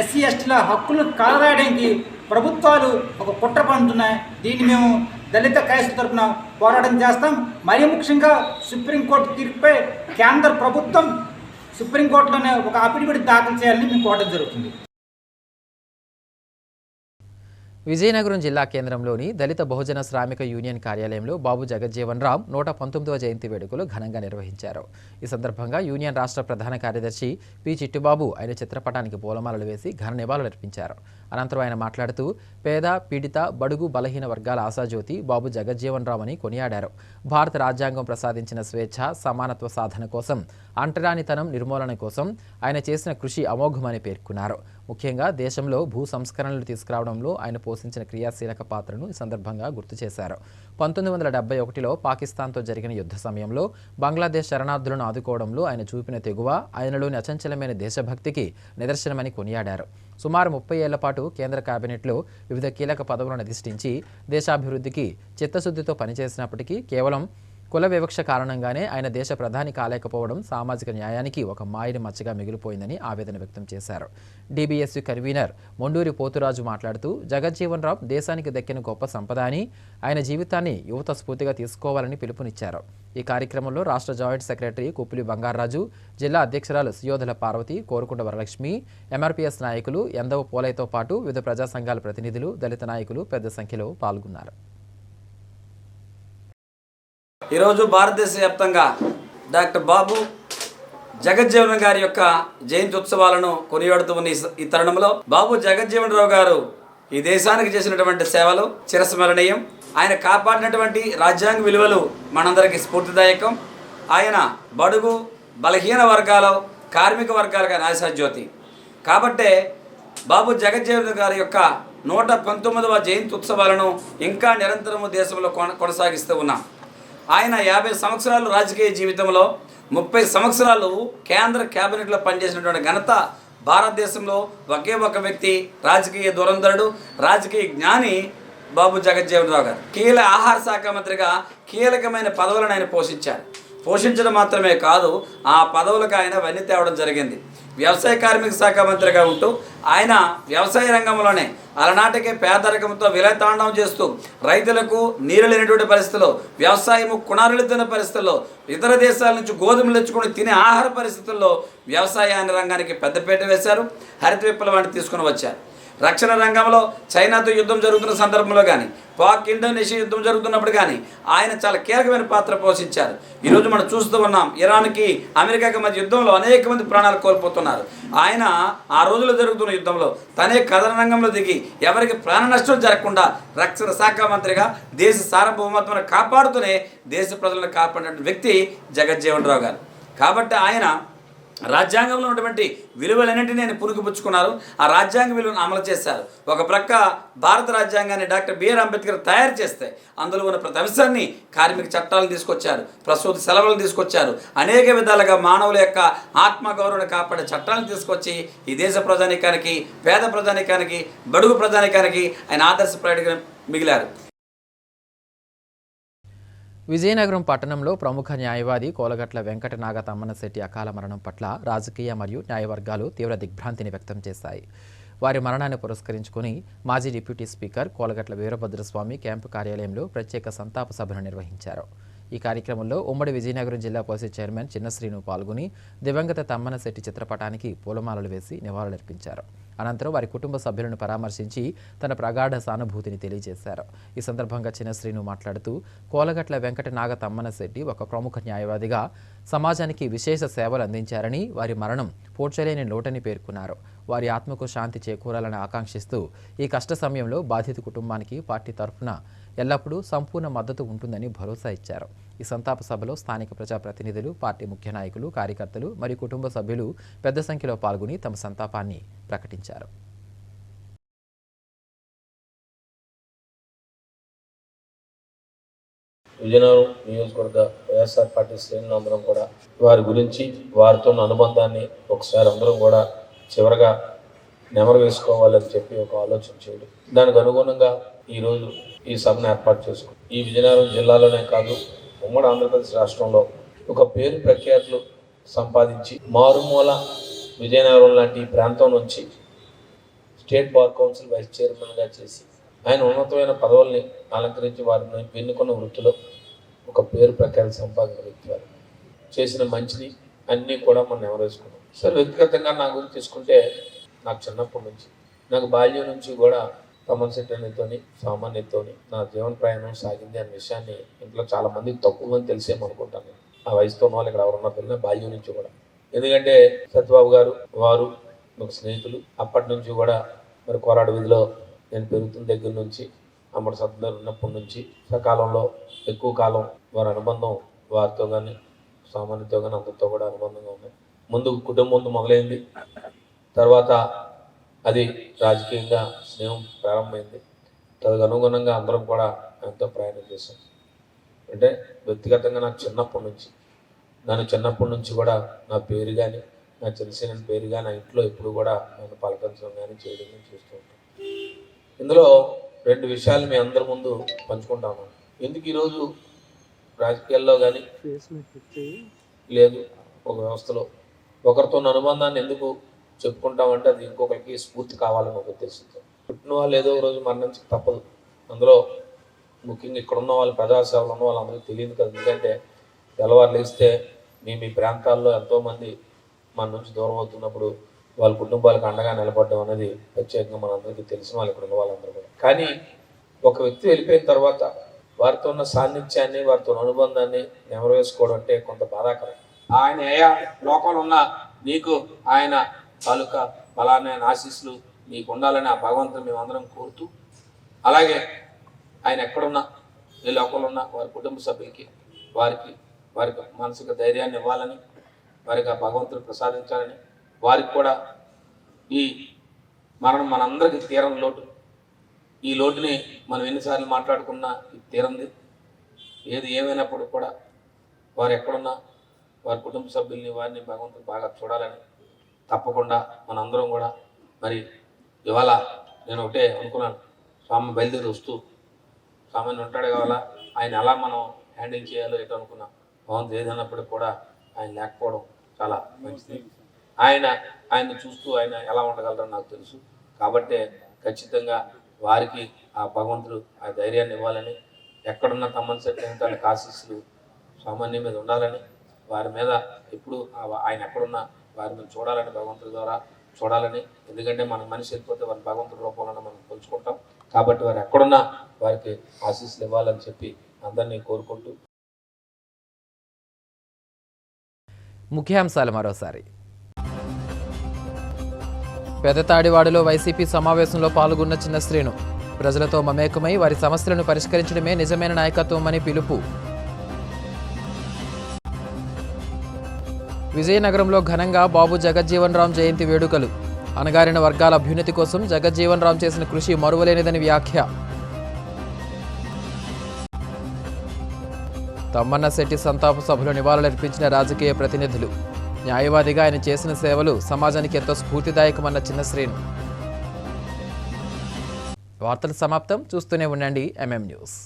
ఎస్సీ ఎస్టీల హక్కులను కాలరాయడానికి ప్రభుత్వాలు ఒక కుట్ర పన్నుతున్నాయి. దీన్ని మేము దళిత క్రైస్తవ తరపున పోరాటం చేస్తాం. మరీ ముఖ్యంగా సుప్రీంకోర్టు తీర్పుపై కేంద్ర ప్రభుత్వం సుప్రీంకోర్టులోనే ఒక అఫిడవిట్ దాఖలు చేయాలని మేము కోరడం జరుగుతుంది. విజయనగరం జిల్లా కేంద్రంలోని దళిత బహుజన శ్రామిక యూనియన్ కార్యాలయంలో బాబు జగజ్జీవన్ రామ్ 119వ జయంతి వేడుకలు ఘనంగా నిర్వహించారు. ఈ సందర్భంగా యూనియన్ రాష్ట్ర ప్రధాన కార్యదర్శి పి చిట్టుబాబు ఆయన చిత్రపటానికి పూలమాలలు వేసి ఘన నివాళులర్పించారు. అనంతరం ఆయన మాట్లాడుతూ పేద, పీడిత, బడుగు, బలహీన వర్గాల ఆశాజ్యోతి బాబు జగజ్జీవన్ రామ్ అని కొనియాడారు. భారత రాజ్యాంగం ప్రసాదించిన స్వేచ్ఛ, సమానత్వ సాధన కోసం, అంటరానితనం నిర్మూలన కోసం ఆయన చేసిన కృషి అమోఘమని పేర్కొన్నారు. ముఖ్యంగా దేశంలో భూ సంస్కరణలు తీసుకురావడంలో ఆయన పోషించిన క్రియాశీలక పాత్రను ఈ సందర్భంగా గుర్తు చేశారు. 1971లో పాకిస్తాన్తో జరిగిన యుద్ధ సమయంలో బంగ్లాదేశ్ శరణార్థులను ఆదుకోవడంలో ఆయన చూపిన తెగువ ఆయనలోని అచంచలమైన దేశభక్తికి నిదర్శనమని కొనియాడారు. సుమారు 30 ఏళ్ల పాటు కేంద్ర కేబినెట్లో వివిధ కీలక పదవులను అధిష్ఠించి దేశాభివృద్ధికి చిత్తశుద్ధితో పనిచేసినప్పటికీ కేవలం కుల వివక్ష కారణంగానే ఆయన దేశ ప్రధాని కాలేకపోవడం సామాజిక న్యాయానికి ఒక మాయని మచ్చగా మిగిలిపోయిందని ఆవేదన వ్యక్తం చేశారు. డీబీఎస్యు కన్వీనర్ మొండూరి పోతురాజు మాట్లాడుతూ జగజ్జీవన్ రామ్ దేశానికి దక్కిన గొప్ప సంపద అని, ఆయన జీవితాన్ని యువత స్ఫూర్తిగా తీసుకోవాలని పిలుపునిచ్చారు. ఈ కార్యక్రమంలో రాష్ట్ర జాయింట్ సెక్రటరీ కుప్పిలి బంగారాజు, జిల్లా అధ్యక్షురాలు సుయోధల పార్వతి, కోరుకొండ వరలక్ష్మి, ఎంఆర్పీఎస్ నాయకులు ఎందవ పోలయ్యతో పాటు వివిధ ప్రజా సంఘాల ప్రతినిధులు, దళిత నాయకులు పెద్ద సంఖ్యలో పాల్గొన్నారు. ఈరోజు భారతదేశ వ్యాప్తంగా డాక్టర్ బాబు జగజ్జీవన్ గారి యొక్క జయంతి ఉత్సవాలను కొనియాడుతూ ఉన్న ఈ తరుణంలో బాబు జగజ్జీవన్ రావు గారు ఈ దేశానికి చేసినటువంటి సేవలు చిరస్మరణీయం. ఆయన కాపాడినటువంటి రాజ్యాంగ విలువలు మనందరికీ స్ఫూర్తిదాయకం. ఆయన బడుగు బలహీన వర్గాలు కార్మిక వర్గాలుగా నాశాజ్యోతి. కాబట్టే బాబు జగజ్జీవన్ గారి యొక్క 119వ జయంతి ఉత్సవాలను ఇంకా నిరంతరము దేశంలో కొనసాగిస్తూ ఉన్నాం. ఆయన 50 సంవత్సరాలు రాజకీయ జీవితంలో 30 సంవత్సరాలు కేంద్ర క్యాబినెట్లో పనిచేసినటువంటి ఘనత భారతదేశంలో ఒకే ఒక వ్యక్తి, రాజకీయ దురంధరుడు, రాజకీయ జ్ఞాని బాబు జగజ్జీవన్ రావు గారు. ఆహార శాఖ మంత్రిగా కీలకమైన పదవులను ఆయన పోషించడం మాత్రమే కాదు, ఆ పదవులకు ఆయన వన్నీ తేవడం జరిగింది. వ్యవసాయ కార్మిక శాఖ మంత్రిగా ఉంటూ ఆయన వ్యవసాయ రంగంలోనే అలనాటికే పేదరికంతో విలయతాండవం చేస్తూ రైతులకు నీరు లేనటువంటి పరిస్థితుల్లో, వ్యవసాయము కుణారులుతున్న పరిస్థితుల్లో, ఇతర దేశాల నుంచి గోధుమలు తెచ్చుకొని తినే ఆహార పరిస్థితుల్లో వ్యవసాయాన్ని రంగానికి పెద్దపీట వేశారు. హరిత విప్లవాన్ని తీసుకుని వచ్చారు. రక్షణ రంగంలో చైనాతో యుద్ధం జరుగుతున్న సందర్భంలో కానీ, పాక్ ఇండోనేషియా యుద్ధం జరుగుతున్నప్పుడు కానీ ఆయన చాలా కీలకమైన పాత్ర పోషించారు. ఈరోజు మనం చూస్తూ ఉన్నాం, ఇరాన్కి అమెరికాకి మధ్య యుద్ధంలో అనేక మంది ప్రాణాలు కోల్పోతున్నారు. ఆయన ఆ రోజుల్లో జరుగుతున్న యుద్ధంలో తనే కథన రంగంలో దిగి ఎవరికి ప్రాణ నష్టం జరగకుండా రక్షణ శాఖ మంత్రిగా దేశ సార్వభౌమత్వాన్ని కాపాడుతూనే దేశ ప్రజలను కాపాడిన వ్యక్తి జగజ్జీవన్ రావు గారు. కాబట్టి ఆయన రాజ్యాంగంలో ఉన్నటువంటి విలువలన్నింటినీ ఆయన పుణుకుపుచ్చుకున్నారు. ఆ రాజ్యాంగ విలువను అమలు చేశారు. ఒక ప్రక్క భారత రాజ్యాంగాన్ని డాక్టర్ బిఆర్ అంబేద్కర్ తయారు చేస్తే అందులో ఉన్న ప్రతి అంశాన్ని కార్మిక చట్టాలను తీసుకొచ్చారు, ప్రసూతి సెలవులను తీసుకొచ్చారు, అనేక విధాలుగా మానవుల యొక్క ఆత్మగౌరవాన్ని కాపాడే చట్టాలను తీసుకొచ్చి ఈ దేశ ప్రజానీకానికి, పేద ప్రజానీకానికి, బడుగు ప్రజానీకానికి ఆయన ఆదర్శప్రాయుడిగా మిగిలారు. విజయనగరం పట్టణంలో ప్రముఖ న్యాయవాది కోలగట్ల వెంకట నాగ తమ్మనశెట్టి అకాల మరణం పట్ల రాజకీయ మరియు న్యాయవర్గాలు తీవ్ర దిగ్భ్రాంతిని వ్యక్తం చేశాయి. వారి మరణాన్ని పురస్కరించుకుని మాజీ deputy speaker Kolagatla Veerabhadraswamy camp కార్యాలయంలో ప్రత్యేక సంతాప సభను నిర్వహించారు. ఈ కార్యక్రమంలో ఉమ్మడి విజయనగరం జిల్లా పరిషత్ చైర్మన్ చిన్న శ్రీను పాల్గొని దివంగత తమ్మనశెట్టి చిత్రపటానికి పూలమాలలు వేసి నివాళులర్పించారు. అనంతరం వారి కుటుంబ సభ్యులను పరామర్శించి తన ప్రగాఢ సానుభూతిని తెలియజేశారు. ఈ సందర్భంగా చిన్న శ్రీను మాట్లాడుతూ కోలగట్ల వెంకట నాగ తమ్మనశెట్టి ఒక ప్రముఖ న్యాయవాదిగా సమాజానికి విశేష సేవలు అందించారని, వారి మరణం పోడ్చలేని లోటని పేర్కొన్నారు. వారి ఆత్మకు శాంతి చేకూరాలని ఆకాంక్షిస్తూ ఈ కష్ట సమయంలో బాధిత కుటుంబానికి పార్టీ తరఫున ఎల్లప్పుడూ సంపూర్ణ మద్దతు ఉంటుందని భరోసా ఇచ్చారు. ఈ సంతాప సభలో స్థానిక ప్రజాప్రతినిధులు, పార్టీ ముఖ్య నాయకులు, కార్యకర్తలు మరియు కుటుంబ సభ్యులు పెద్ద సంఖ్యలో పాల్గొని తమ సంతాపాన్ని ప్రకటించారు. విజయనగరం నియోజకవర్గ వైఎస్ఆర్ పార్టీ శ్రేణులందరం కూడా వారి గురించి, వారితో ఉన్న అనుబంధాన్ని ఒకసారి అందరం కూడా చివరగా నెమరు వేసుకోవాలని చెప్పి ఒక ఆలోచన చేయడం, దానికి అనుగుణంగా ఈరోజు ఈ సభను ఏర్పాటు చేసుకుని ఈ విజయనగరం జిల్లాలోనే కాదు ఉమ్మడి ఆంధ్రప్రదేశ్ రాష్ట్రంలో ఒక పేరు ప్రఖ్యాతులు సంపాదించి మారుమూల విజయనగరం లాంటి ఈ ప్రాంతం నుంచి స్టేట్ బార్ కౌన్సిల్ వైస్ చైర్మన్గా చేసి ఆయన ఉన్నతమైన పదవుల్ని అలంకరించి వారిని ఎన్నుకున్న వృత్తిలో ఒక పేరు ప్రఖ్యాతి సంపాదించిన వ్యక్తి వారు చేసిన మంచిని అన్నీ కూడా మనం ఎవరేసుకున్నాం. సరే, వ్యక్తిగతంగా నా గురించి తీసుకుంటే నాకు చిన్నప్పటి నుంచి, నాకు బాల్యం నుంచి కూడా తమ్మనశెట్టి అనేతోని సామాన్యతోని నా జీవన ప్రయాణం సాగింది అనే విషయాన్ని ఇంట్లో చాలా మందికి తక్కువ మంది తెలిసేమనుకుంటాను. ఆ వయసుతో ఉన్న వాళ్ళు ఇక్కడ ఎవరున్నా తెలియదు, బాల్యం నుంచి కూడా. ఎందుకంటే సత్యబాబు గారు వారు ఒక స్నేహితులు. అప్పటి నుంచి కూడా మరి కోరాడు వీధిలో నేను పెరుగుతున్న దగ్గర నుంచి అమ్మడి సత్యగారు ఉన్నప్పటి నుంచి సకాలంలో ఎక్కువ కాలం వారి అనుబంధం వారితో కానీ సామాన్యతో కానీ అందరితో కూడా అనుబంధంగా ఉన్నాయి. ముందు కుటుంబంతో మొదలైంది, తర్వాత అది రాజకీయంగా స్నేహం ప్రారంభమైంది. తదకు అనుగుణంగా అందరం కూడా ఎంతో ప్రయాణం చేశాం. అంటే వ్యక్తిగతంగా నాకు చిన్నప్పటి నుంచి కూడా నా పేరు కానీ, నా తెలిసిన పేరు కానీ, నా ఇంట్లో ఎప్పుడు కూడా నన్ను పలకరించడం కానీ చేయడం కానీ చూస్తూ ఉంటాను. ఇందులో 2 విషయాలు మీ అందరి ముందు పంచుకుంటాను. ఎందుకు ఈరోజు రాజకీయాల్లో కానీ లేదు ఒక వ్యవస్థలో ఒకరితో అనుబంధాన్ని ఎందుకు చెప్పుకుంటామంటే అది ఇంకొకరికి స్ఫూర్తి కావాలని ఒక ఉద్దేశంతో. పుట్టిన వాళ్ళు ఏదో ఒక రోజు మరణించక తప్పదు. అందులో ముఖ్యంగా ఇక్కడ ఉన్న వాళ్ళు, ప్రజాసేవలు ఉన్న వాళ్ళందరికీ తెలియదు కదా. ఎందుకంటే తెల్లవారు లేస్తే మీ ప్రాంతాల్లో ఎంతోమంది మన నుంచి దూరం అవుతున్నప్పుడు వాళ్ళ కుటుంబాలకు అండగా నిలబడడం అనేది ప్రత్యేకంగా మనందరికీ తెలిసిన వాళ్ళు ఇక్కడ ఉన్న వాళ్ళందరూ కూడా. కానీ ఒక వ్యక్తి వెళ్ళిపోయిన తర్వాత వారితో ఉన్న సాన్నిధ్యాన్ని, వారితో ఉన్న అనుబంధాన్ని నెమరేసుకోవడం అంటే కొంత బాధాకరం. ఆయన ఏ లోకంలో ఉన్నా నీకు ఆయన తాలూకా బలాన్ని ఆశీస్సులు నీకు ఉండాలని ఆ భగవంతుని మేమందరం కోరుతూ, అలాగే ఆయన ఎక్కడున్నా ఏ లోకంలో ఉన్న వారి కుటుంబ సభ్యులకి వారికి మానసిక ధైర్యాన్ని ఇవ్వాలని, వారికి ఆ భగవంతుడు ప్రసాదించాలని, వారికి కూడా ఈ మరణం మనందరికీ తీరని లోటు. ఈ లోటుని మనం ఎన్నిసార్లు మాట్లాడుకున్నా ఇది తీరంది. ఏది ఏమైనప్పుడు కూడా వారు ఎక్కడున్నా వారి కుటుంబ సభ్యుల్ని వారిని భగవంతుడు బాగా చూడాలని తప్పకుండా మనందరం కూడా మరి ఇవాళ నేను ఒకటే అనుకున్నాను, స్వామి బయలుదేరి వస్తూ స్వామిని ఉంటాడు కావాలా, ఆయన ఎలా మనం హ్యాండిల్ చేయాలో ఏటో అనుకున్నాం. భగవంతుడు ఏదన్నప్పటికి కూడా ఆయన లేకపోవడం చాలా మంచిది. ఆయన చూస్తూ ఆయన ఎలా ఉండగలరో నాకు తెలుసు. కాబట్టే ఖచ్చితంగా వారికి ఆ భగవంతుడు ఆ ధైర్యాన్ని ఇవ్వాలని, ఎక్కడున్న తమ్మని సెట్ ఆశీస్సులు సామాన్యం మీద ఉండాలని, వారి మీద ఎప్పుడు ఆయన ఎక్కడున్నా వారి మీద చూడాలని, భగవంతుడి ద్వారా చూడాలని. ఎందుకంటే మన మనిషి వెళ్ళిపోతే వారి భగవంతుడి రూపంలో మనం పంచుకుంటాం. కాబట్టి వారు ఎక్కడున్నా వారికి ఆశీస్సులు ఇవ్వాలని చెప్పి అందరినీ కోరుకుంటూ ముఖ్యాంశాలు మరోసారి. పెదతాడివాడలో వైసీపీ సమావేశంలో పాల్గొన్న చిన్న శ్రీను ప్రజలతో మమేకమై వారి సమస్యలను పరిష్కరించడమే నిజమైన నాయకత్వం అని పిలుపు. విజయనగరంలో ఘనంగా బాబు జగజ్జీవన్ రామ్ జయంతి వేడుకలు. అణగారిన వర్గాల అభ్యున్నతి కోసం జగజ్జీవన్ రామ్ చేసిన కృషి మరువలేనిదని వ్యాఖ్య. తమ్మన్న శెట్టి సంతాప సభలో నివాళులర్పించిన రాజకీయ ప్రతినిధులు. న్యాయవాదిగా ఆయన చేసిన సేవలు సమాజానికి ఎంతో స్ఫూర్తిదాయకమన్న చిన్న శ్రీను. వార్తలు సమాప్తం. చూస్తూనే ఉండండి ఎంఎం న్యూస్.